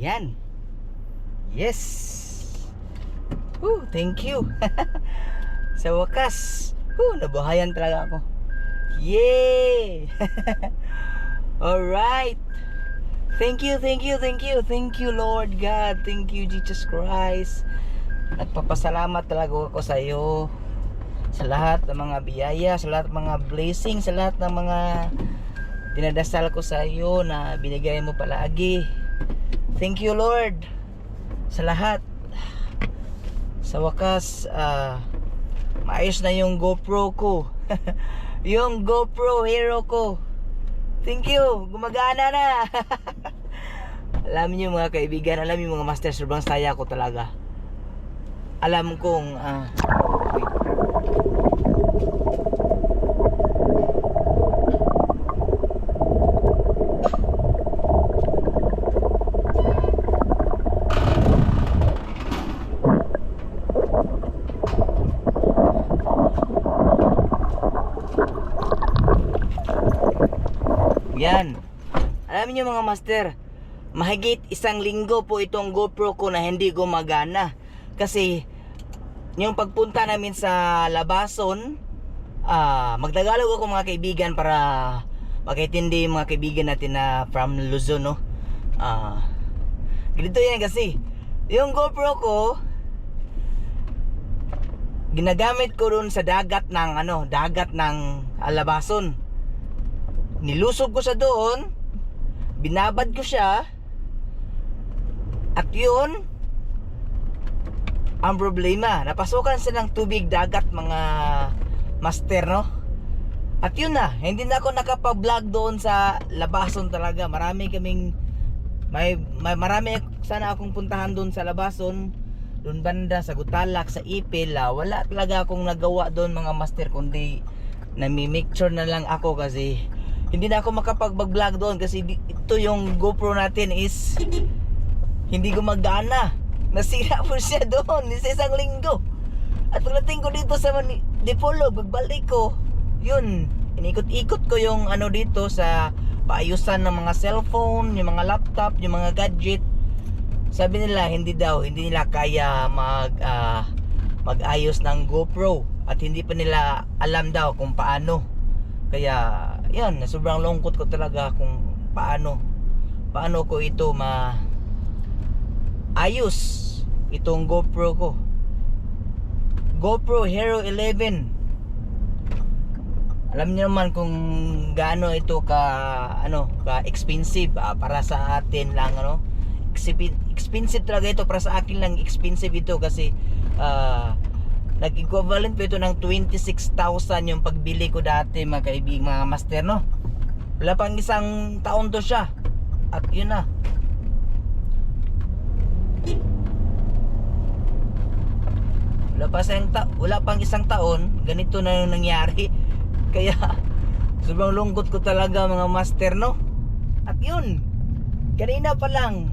Yan. Yes. Thank you. Sa wakas, nabuhayan talaga ako. Yay! Alright. Thank you, thank you, thank you. Thank you, Lord God. Thank you, Jesus Christ. Nagpapasalamat talaga ako sa iyo. Sa lahat ng mga biyaya, sa lahat ng mga blessing, sa lahat ng mga dinadasal ko sa iyo na binigay mo palagi. Thank you, Lord. Sa lahat. Sa wakas, maayos na yung GoPro ko. Yung GoPro Hero ko. Thank you. Gumagana na. Alam niyo mga kaibigan, alam niyo mga master, sobrang saya ko talaga. Alam kong wait. Yan. Alam niyo mga master, mahigit 1 linggo po itong GoPro ko na hindi gumagana. Kasi yung pagpunta namin sa Labason, magtagalog ako mga kaibigan para makaintindi yung mga kaibigan natin na from Luzon, no? Ganito yan kasi. Yung GoPro ko, ginagamit ko dun sa dagat ng Labason. Nilusog ko sa doon, binabad ko siya, at yun ang problema, napasukan siya ng tubig dagat mga master, no? At yun na, hindi na ako nakapag-vlog doon sa Labason talaga. Marami sana akong puntahan doon sa Labason, doon banda sa Gutalak, sa Ipil. Wala talaga akong nagawa doon mga master, kundi nami-mixture na lang ako kasi hindi na ako makapag-vlog doon kasi ito yung GoPro natin is hindi gumagana. Nasira po siya doon sa 1 linggo. At pagdating ko dito sa Dipolo, pagbalik ko, yun, inikot-ikot ko yung dito sa paayusan ng mga cellphone, yung mga laptop, yung mga gadget. Sabi nila hindi nila kaya mag-ayos ng GoPro at hindi pa nila alam daw kung paano. Kaya yan, sobrang lungkot ko talaga kung paano ko ito ayos itong GoPro ko. GoPro Hero 11. Alam niyo naman kung gaano ito ka expensive para sa atin lang, expensive talaga ito para sa akin lang. Expensive ito kasi nag-equivalent po ito ng 26,000 yung pagbili ko dati mga kaibigan, mga master, no? Wala pang 1 taon to siya. At yun na. Wala pang 1 taon, ganito na yung nangyari. Kaya sobrang lungkot ko talaga mga master, no? At yun, kanina pa lang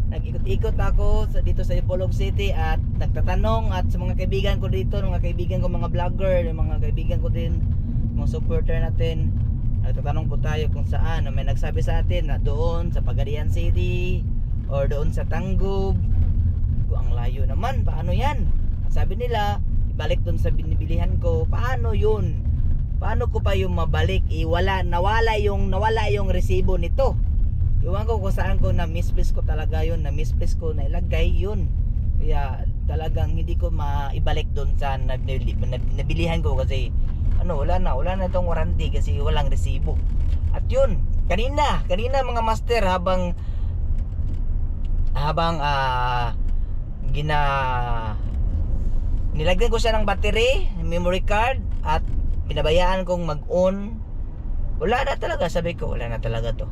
nag-ikot-ikot ako dito sa Ipolog City at nagtatanong at sa mga kaibigan ko dito, mga kaibigan ko mga vlogger, mga kaibigan ko din, mga supporter natin. Nagtatanong po tayo kung saan, may nagsabi sa atin na doon sa Pagadian City or doon sa Tanggob. Ang layo naman, paano yan? Sabi nila, ibalik doon sa binibilihan ko. Paano yun? Paano ko pa yung mabalik? Nawala yung resibo nito. Iwan ko kung saan ko na-misplace ko talaga yun. Na-misplace ko, nailagay yun. Kaya talagang hindi ko maibalik doon sa nabilihan ko kasi wala na itong warranty kasi walang resibo. At yun, kanina mga master, habang nilagyan ko siya ng battery, memory card, at pinabayaan kong mag-on. Wala na talaga, sabi ko, wala na talaga to.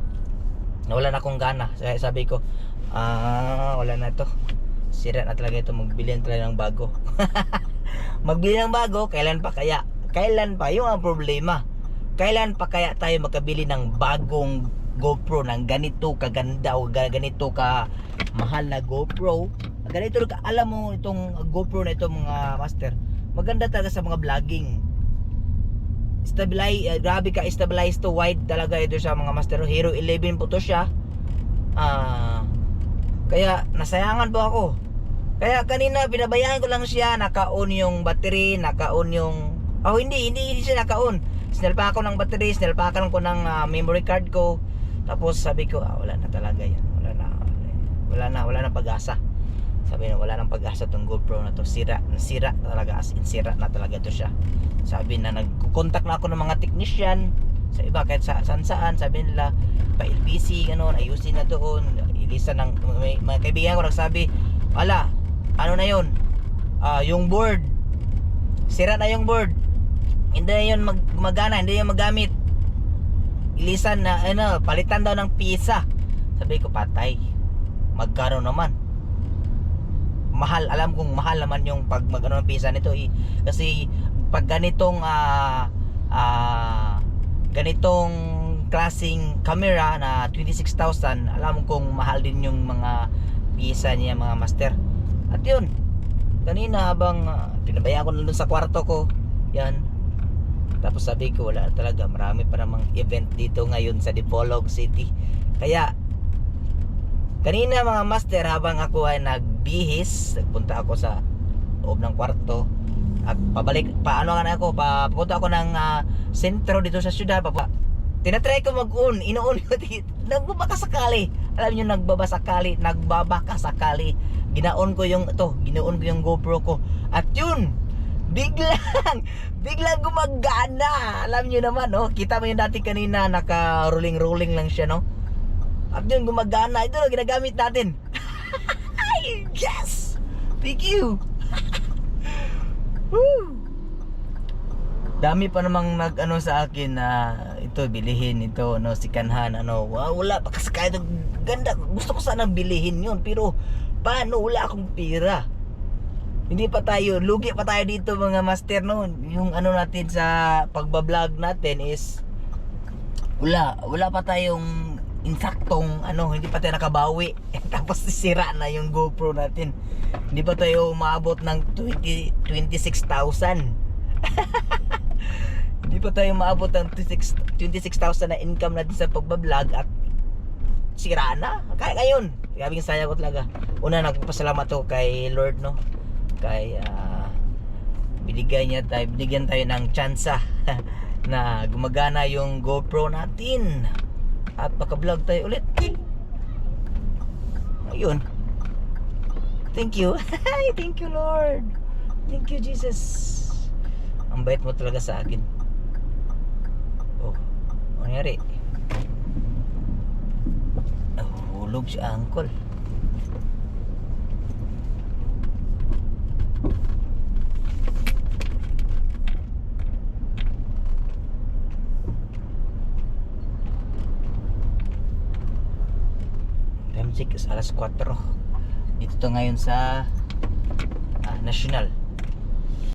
Nawala na akong gana. Sabi ko, wala na to. Sira na talaga ito, magbili na talaga ng bago. Magbili ng bago, kailan pa kaya? Kailan pa? Yung ang problema. Kailan pa kaya tayo magkabili ng bagong GoPro ng ganito kaganda o ganito ka mahal na GoPro? Ganito ka, alam mo itong GoPro na ito mga master, maganda talaga sa mga vlogging. Grabe ka, stabilize to, wide talaga ito sa mga master. Hero 11 po to siya. Kaya nasayangan po ako. Kaya kanina binabayaan ko lang siya, naka-on yung battery, naka-on yung hindi siya naka-on. Sinalpakan ko ng battery, sinalpakan ko ng memory card ko. Tapos sabi ko, wala na talaga yan. Wala na pag-asa. Sabi na wala nang pag-asa tong GoPro na to. Sira talaga, as in sira na talaga to siya. Sabi na nagko-contact na ako ng mga technician sa iba kahit saan. Sabi nila pa-LBC ganun, ayusin na doon. Ilisan ng mga kaibigan ko nagsabi, wala, ano na yun, yung board sira na, yung board hindi na yun gumagana, hindi na yun magamit. Ilisan na, palitan daw ng pisa. Sabi ko, patay, magkano naman? Mahal, alam kong mahal naman yung pag mag-ano ng pisa nito kasi pag ganitong ganitong klaseng camera na 26,000, alam kong mahal din yung mga pisa niya, mga master. At yun, kanina habang pinabayaan ko na dun sa kwarto ko, yan, tapos sabi ko wala talaga, marami pa namang event dito ngayon sa Dipolog City. Kaya kanina mga master, habang ako ay nagbihis, nagpunta ako sa loob ng kwarto at papunta ako ng sentro dito sa syudad. Tinatry ko mag-on, ino-on ko nagbabakasakali. Alam niyo, nagbabakasakali. Ginaon ko yung GoPro ko. At yun, biglang gumagana. Alam niyo naman, kita mo yung dati kanina, naka-rolling lang siya, no? At yun, gumagana. Ito, ginagamit natin. Yes! Thank you! Woo! Dami pa namang nag-ano sa akin na ito bilihin ito, si Kanhan, wala pa kasi kahit ganda, gusto ko sana bilihin yun, pero paano, wala akong pira. Hindi pa tayo, lugi pa tayo dito mga master, no? Yung natin sa pagbablog natin is wala pa tayong insaktong hindi pa tayo nakabawi. Tapos sira na yung GoPro natin. Hindi pa tayo umabot ng 26,000. Hindi pa tayo maabot ng 26,000 na income natin sa pagbablog at sira na. Kaya ngayon, gabing saya ko talaga. Una, nagpapasalamat ako kay Lord, no? Kay binigyan tayo ng tsansa na gumagana yung GoPro natin at makablog tayo ulit. Ayun. Thank you. Thank you, Lord. Thank you, Jesus. Ang bait mo talaga sa akin. Ano nangyari? Hulog si Uncle. Time check is alas 4. Dito to ngayon sa National.